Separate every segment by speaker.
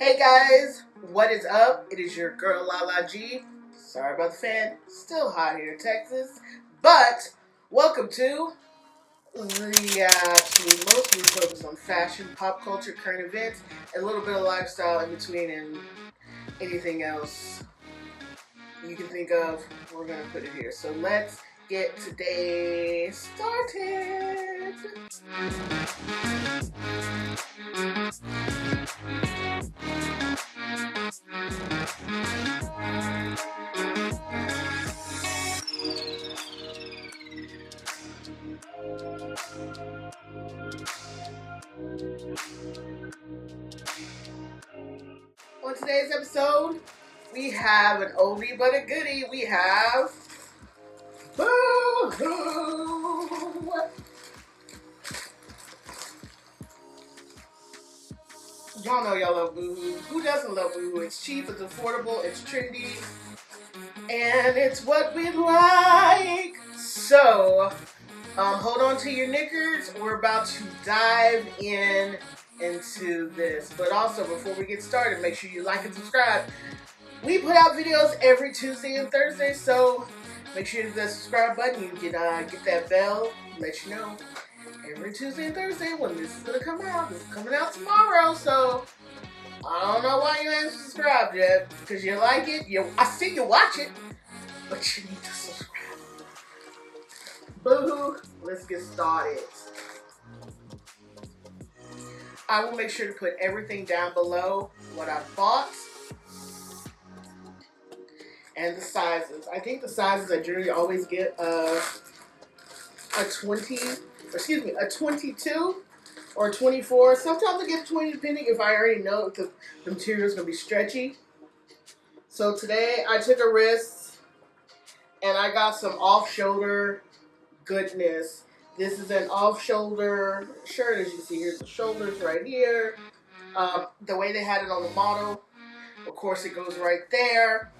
Speaker 1: Hey guys, what is up? It is your girl lalaG. Sorry about the fan, still hot here in Texas. But welcome to the actually mostly focused on fashion, pop culture, current events, and a little bit of lifestyle in between and anything else you can think of. We're gonna put it here. So let's get today started. On today's episode, we have an oldie but a goodie. We have Boohoo! Y'all know y'all love Boohoo. Who doesn't love Boohoo? It's cheap, it's affordable, it's trendy, and it's what we like. So, hold on to your knickers. We're about to dive into this. But also, before we get started, make sure you like and subscribe. We put out videos every Tuesday and Thursday, so make sure you hit that subscribe button. You can get that bell, let you know every Tuesday and Thursday when this is gonna come out. This is coming out tomorrow, so I don't know why you ain't subscribed yet. Because you like it, I see you watch it, but you need to subscribe. Boohoo, let's get started. I will make sure to put everything down below, what I bought, and the sizes. I think the sizes I generally always get a 22 or 24. Sometimes I get a 20 depending if I already know if the material is going to be stretchy. So today I took a risk and I got some off-shoulder goodness. This is an off-shoulder shirt, as you see. Here's the shoulders right here. The way they had it on the model, of course it goes right there.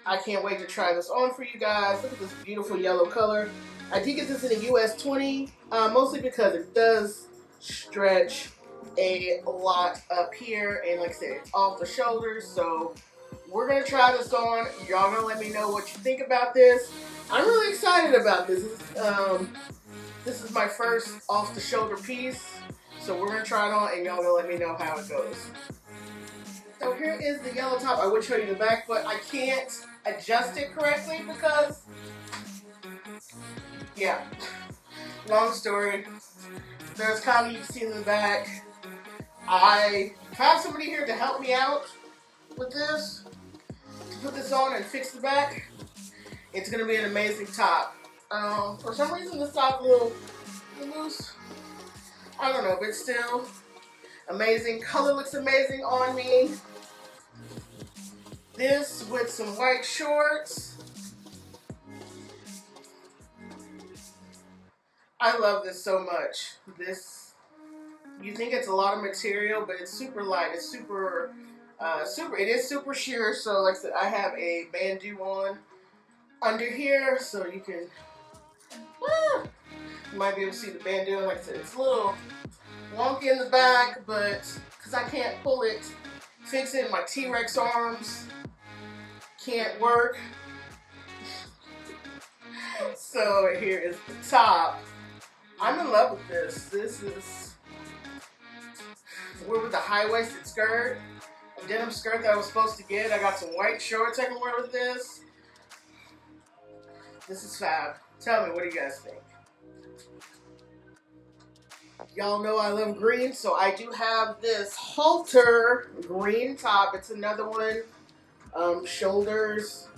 Speaker 1: I can't wait to try this on for you guys. Look at this beautiful yellow color. I did get this in a US 20, mostly because it does stretch a lot up here, and like I said, it's off the shoulders. So we're gonna try this on. Y'all gonna let me know what you think about this. I'm really excited about this. This is my first off the shoulder piece, so we're gonna try it on, and y'all gonna let me know how it goes. So here is the yellow top. I would show you the back, but I can't adjust it correctly because, yeah, long story. There's kind you can see in the back. I have somebody here to help me out with this, to put this on and fix the back. It's going to be an amazing top. For some reason this top is a little loose. I don't know, but still amazing. Color looks amazing on me. This with some white shorts. I love this so much. This, you think it's a lot of material, but it's super light. It's super, it is super sheer. So like I said, I have a bandeau on under here, so you can, you might be able to see the bandeau. Like I said, it's a little wonky in the back, but because I can't pull it, fix it, my T-Rex arms can't work. So here is the top. I'm in love with this. This is, we're with the high-waisted skirt, a denim skirt that I was supposed to get. I got some white shorts I can wear with this. This is fab. Tell me, what do you guys think? Y'all know I love green, so I do have this Halter Green top. It's another one. Shoulders.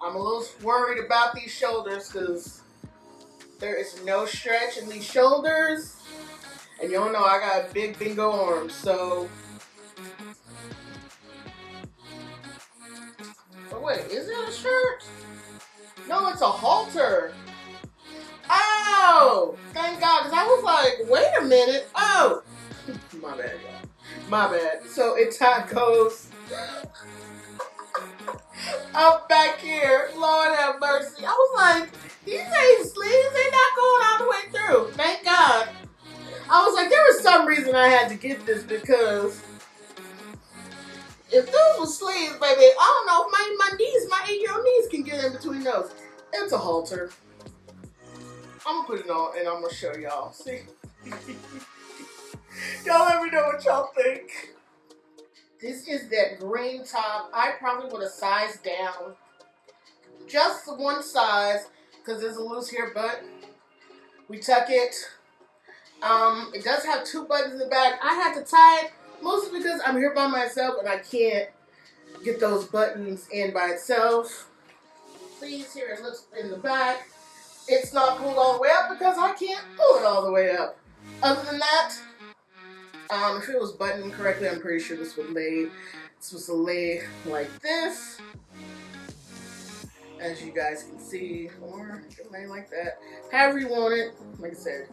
Speaker 1: I'm a little worried about these shoulders because there is no stretch in these shoulders. And y'all know I got big bingo arms, so. Oh wait, is it a shirt? No, it's a halter. Oh, thank God, because I was like, wait a minute. Oh, my bad, y'all. My bad. So it goes up back here. Lord have mercy. I was like, these ain't sleeves. They're not going all the way through. Thank God. I was like, there was some reason I had to get this because if those were sleeves, baby, I don't know if my knees, my 8-year-old knees can get in between those. It's a halter. I'm gonna put it on and I'm gonna show y'all. See? Y'all let me know what y'all think. This is that green top. I probably would have sized down just the one size because there's a loose here, but we tuck it. It does have 2 buttons in the back. I had to tie it mostly because I'm here by myself and I can't get those buttons in by itself. Please, here it looks in the back. It's not pulled all the way up because I can't pull it all the way up. Other than that, if it was buttoned correctly, I'm pretty sure this would lay. This was to lay like this, as you guys can see, or it lay like that. However you want it. Like I said,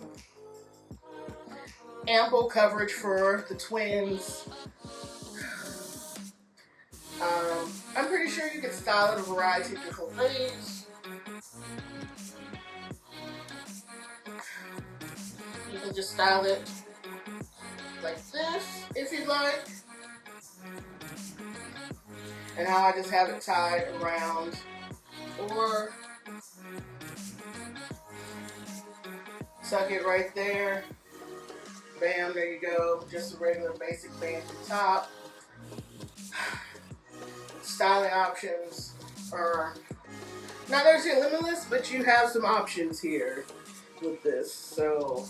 Speaker 1: ample coverage for the twins. I'm pretty sure you can style it a variety of different ways. You can just style it like this if you'd like. And how I just have it tied around, or tuck it right there. Bam, there you go. Just a regular basic band at the top. Styling options are not necessarily limitless, but you have some options here with this. So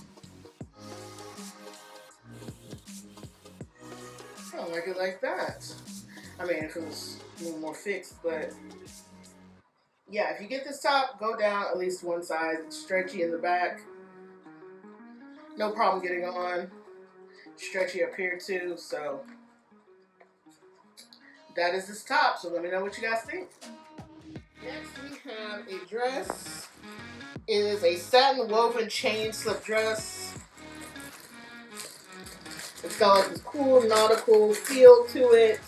Speaker 1: I don't like it like that. I mean, if it was a little more fixed, but yeah, if you get this top, go down at least one size. It's stretchy in the back. No problem getting on. Stretchy up here too, so that is this top. So let me know what you guys think. Next we have a dress. It is a satin woven chain slip dress. It's got like this cool nautical feel to it.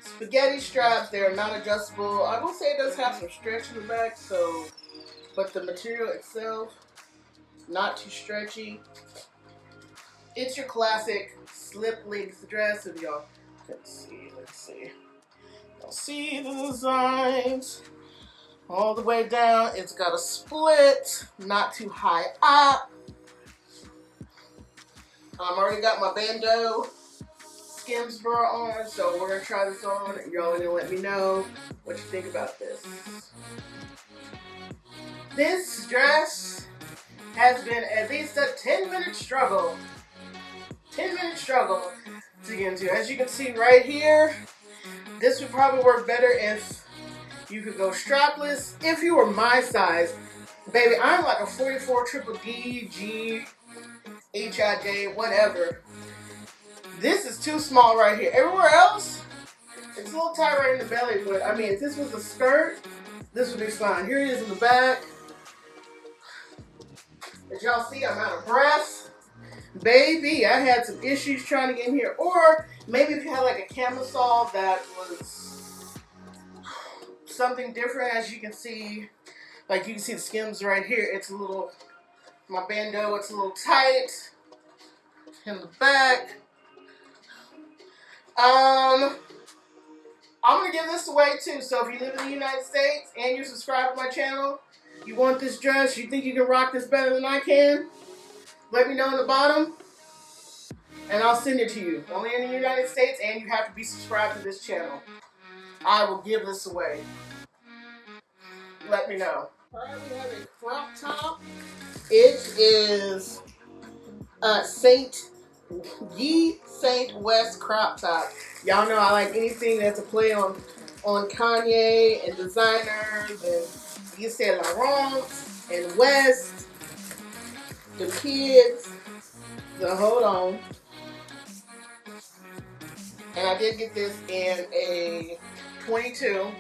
Speaker 1: Spaghetti straps, they are not adjustable. I will say it does have some stretch in the back, so, but the material itself, not too stretchy. It's your classic slip length dress. If y'all can see, let's see. Y'all see the designs all the way down. It's got a split, not too high up. I've already got my bandeau Skims bra on, so we're gonna try this on and y'all gonna let me know what you think about this. This dress has been at least a 10-minute struggle. 10-minute struggle to get into. As you can see right here, this would probably work better if you could go strapless. If you were my size, baby, I'm like a 44 triple D, G, HIJ, whatever. This is too small right here. Everywhere else, it's a little tight right in the belly, but I mean, if this was a skirt, this would be fine. Here it is in the back. As y'all see, I'm out of breath. Baby, I had some issues trying to get in here. Or maybe if you had like a camisole that was something different, as you can see. Like you can see the Skims right here. It's a little, my bandeau, it's a little tight in the back. I'm gonna give this away too. So if you live in the United States and you subscribe to my channel, you want this dress, you think you can rock this better than I can, let me know in the bottom and I'll send it to you. Only in the United States, and you have to be subscribed to this channel. I will give this away. Let me know. Alright, we have a crop top. It is Saint West crop top. Y'all know I like anything that's a play on Kanye and designers and you said Laurent and West, the kids. So hold on. And I did get this in a 22.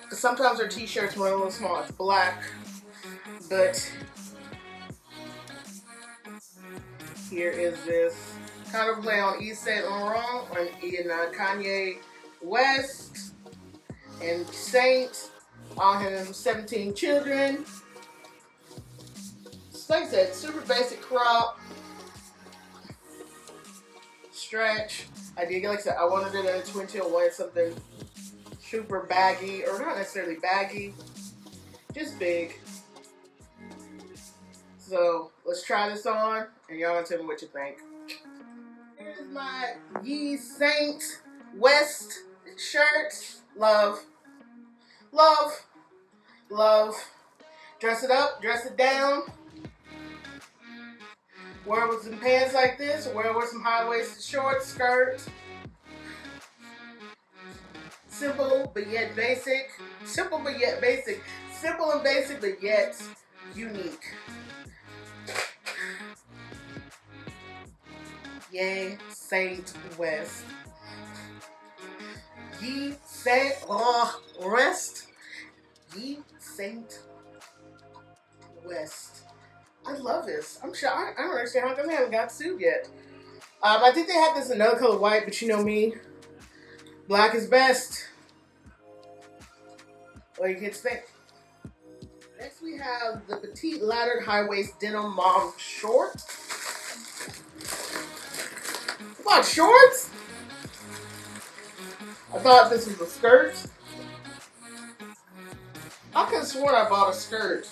Speaker 1: Because sometimes their t-shirts run a little small. It's black. But here is this kind of play on Yves Saint Laurent and in Kanye West. and Saint on him 17 children. Like I said, super basic crop, stretch. I did, like I said, I wanted it in a twin tail, wanted something super baggy, or not necessarily baggy, just big. So let's try this on, and y'all gonna tell me what you think. Here's my Ye Saint West shirt. Love, love, love. Dress it up, dress it down. Wear it with some pants like this, or wear it with some high-waisted shorts, skirt. Simple but yet basic. Simple but yet basic. Simple and basic but yet unique. Yay, Saint West. Ye Saint West. Ye Saint West. I love this. I'm sure I don't understand how come they haven't got sued yet. I think they have this in another color white, but you know me. Black is best. What do you kids think? Next we have the Petite laddered high waist denim mom short. You bought shorts? I thought this was a skirt. I could have sworn I bought a skirt.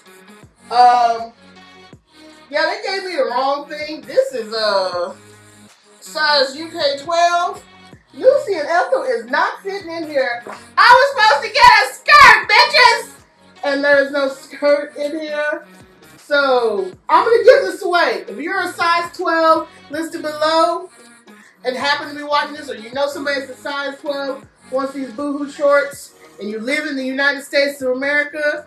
Speaker 1: Yeah, they gave me the wrong thing. This is a size UK 12. Lucy and Ethel is not fitting in here. I was supposed to get a skirt, bitches! And there's no skirt in here. So, I'm going to give this away. If you're a size 12 listed below and happen to be watching this, or you know somebody that's a size 12 wants these Boohoo shorts, and you live in the United States of America,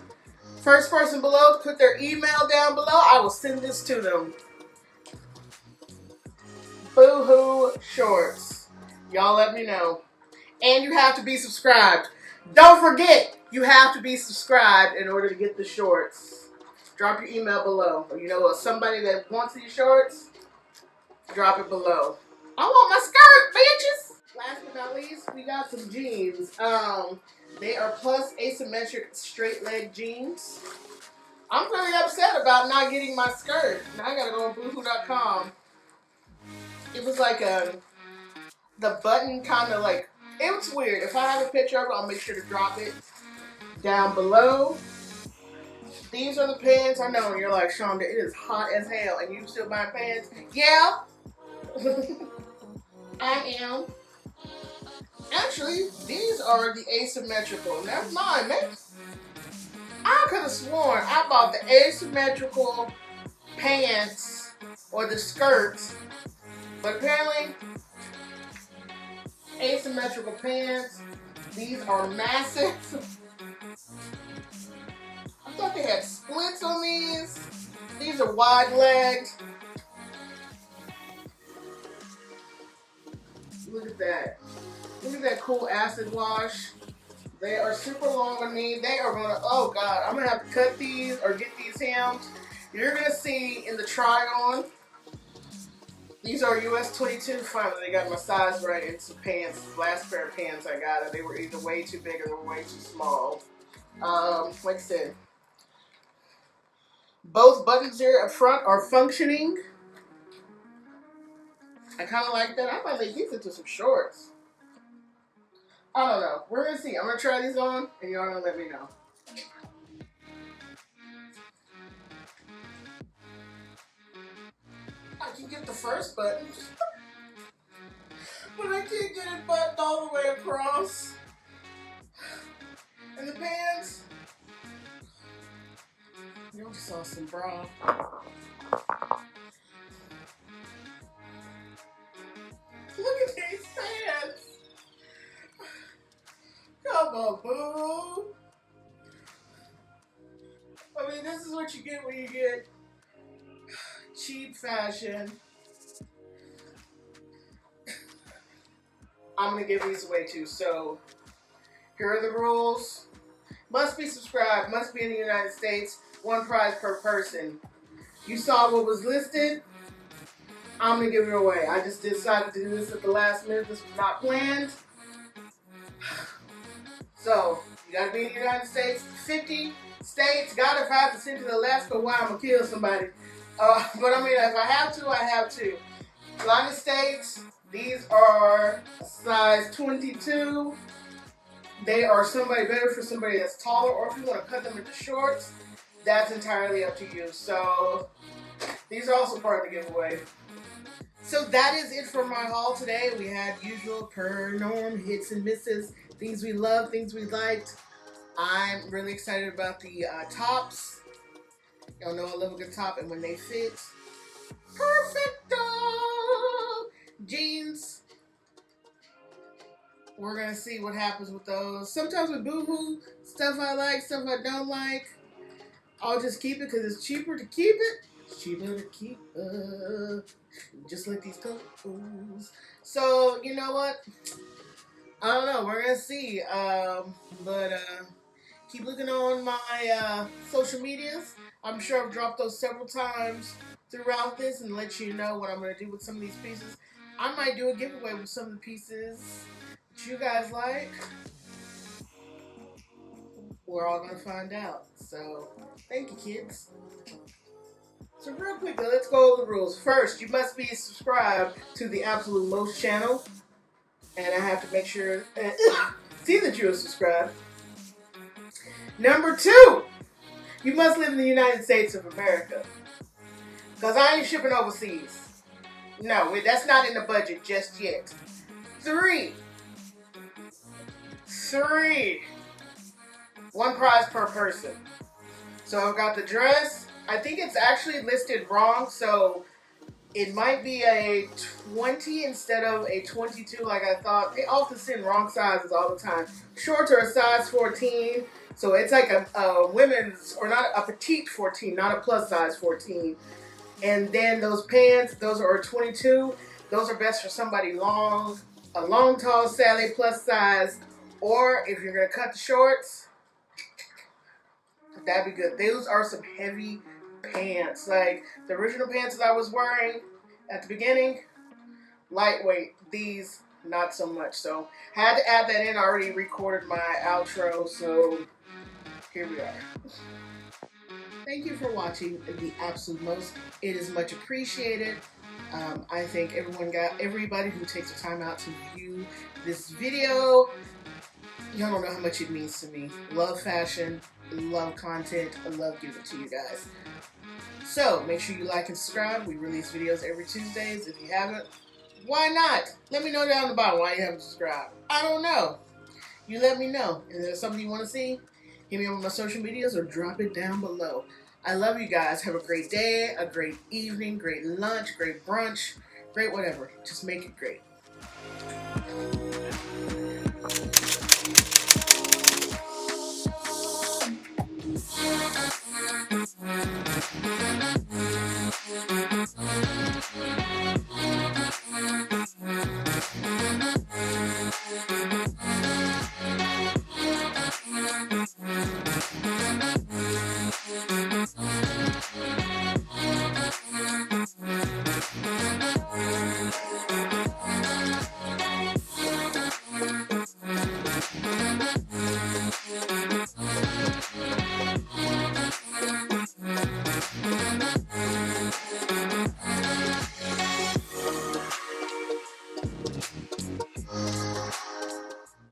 Speaker 1: first person below to put their email down below, I will send this to them. Boohoo shorts. Y'all let me know. And you have to be subscribed. Don't forget, you have to be subscribed in order to get the shorts. Drop your email below. Or you know somebody that wants these shorts, drop it below. I want my skirt, bitches! Last but not least, we got some jeans. They are plus asymmetric straight leg jeans. I'm really upset about not getting my skirt. Now I gotta go on boohoo.com. It was like the button kind of like, it was weird. If I have a picture of it, I'll make sure to drop it down below. These are the pants. I know you're like, Shonda, it is hot as hell and you still buying pants? Yeah. I am. Actually, these are the asymmetrical. That's mine, man. I could have sworn I bought the asymmetrical pants or the skirts, but apparently asymmetrical pants. These are massive. I thought they had splits on these. These are wide legged. Look at that. Look at that cool acid wash. They are super long on me. They are gonna, oh God, I'm gonna have to cut these or get these hemmed. You're gonna see in the try on. These are US 22. Finally, they got my size right in some pants. Last pair of pants I got, they were either way too big or they were way too small. Like I said, both buttons here up front are functioning. I kind of like that. I might make these into some shorts. I don't know. We're going to see. I'm going to try these on, and y'all going to let me know. I can get the first button, but I can't get it buttoned all the way across. And the pants, y'all just saw some bra. Look at these pants. Come on, boo. I mean, this is what you get when you get cheap fashion. I'm going to give these away too. So, here are the rules. Must be subscribed. Must be in the United States. One prize per person. You saw what was listed. I'm going to give it away. I just decided to do this at the last minute. This was not planned. So, You gotta be in the United States. 50 states. God, if I have to send to Alaska, why I'm gonna kill somebody. But I mean, if I have to, I have to. United States, these are size 22. They are somebody better for somebody that's taller, or if you want to cut them into shorts, that's entirely up to you. So these are also part of the giveaway. So that is it for my haul today. We had usual per norm hits and misses, things we love, things we liked. I'm really excited about the tops. Y'all know I love a good top, and when they fit, perfecto! Jeans. We're gonna see what happens with those. Sometimes with Boohoo, stuff I like, stuff I don't like, I'll just keep it because it's cheaper to keep it. It's cheaper to keep just like these clothes. So, you know what? I don't know. We're going to see. But keep looking on my social medias. I'm sure I've dropped those several times throughout this and let you know what I'm going to do with some of these pieces. I might do a giveaway with some of the pieces that you guys like. We're all going to find out. So, thank you, kids. So real quickly, let's go over the rules. First, you must be subscribed to the Absolute Most channel. And I have to make sure and see that you are subscribed. Number 2, you must live in the United States of America. Because I ain't shipping overseas. No, that's not in the budget just yet. 3. 1 prize per person. So I've got the dress. I think it's actually listed wrong, so it might be a 20 instead of a 22 like I thought. They often send wrong sizes all the time. Shorts are a size 14, so it's like a women's, or not a petite 14, not a plus size 14. And then those pants, those are 22. Those are best for somebody long, a long, tall Sally plus size, or if you're gonna cut the shorts, that'd be good. Those are some heavy pants. Like the original pants that I was wearing at the beginning, lightweight. These, not so much. So had to add that in. I already recorded my outro, so here we are. Thank you for watching the Absolute Most. It is much appreciated. I thank everybody who takes the time out to view this video. Y'all don't know how much it means to me. Love fashion, love content, I love giving it to you guys. So make sure you like and subscribe. We release videos every Tuesdays. If you haven't, why not? Let me know down the bottom why you haven't subscribed. I don't know. You let me know. If there's something you want to see, hit me up on my social medias or drop it down below. I love you guys. Have a great day, a great evening, great lunch, great brunch, great whatever. Just make it great.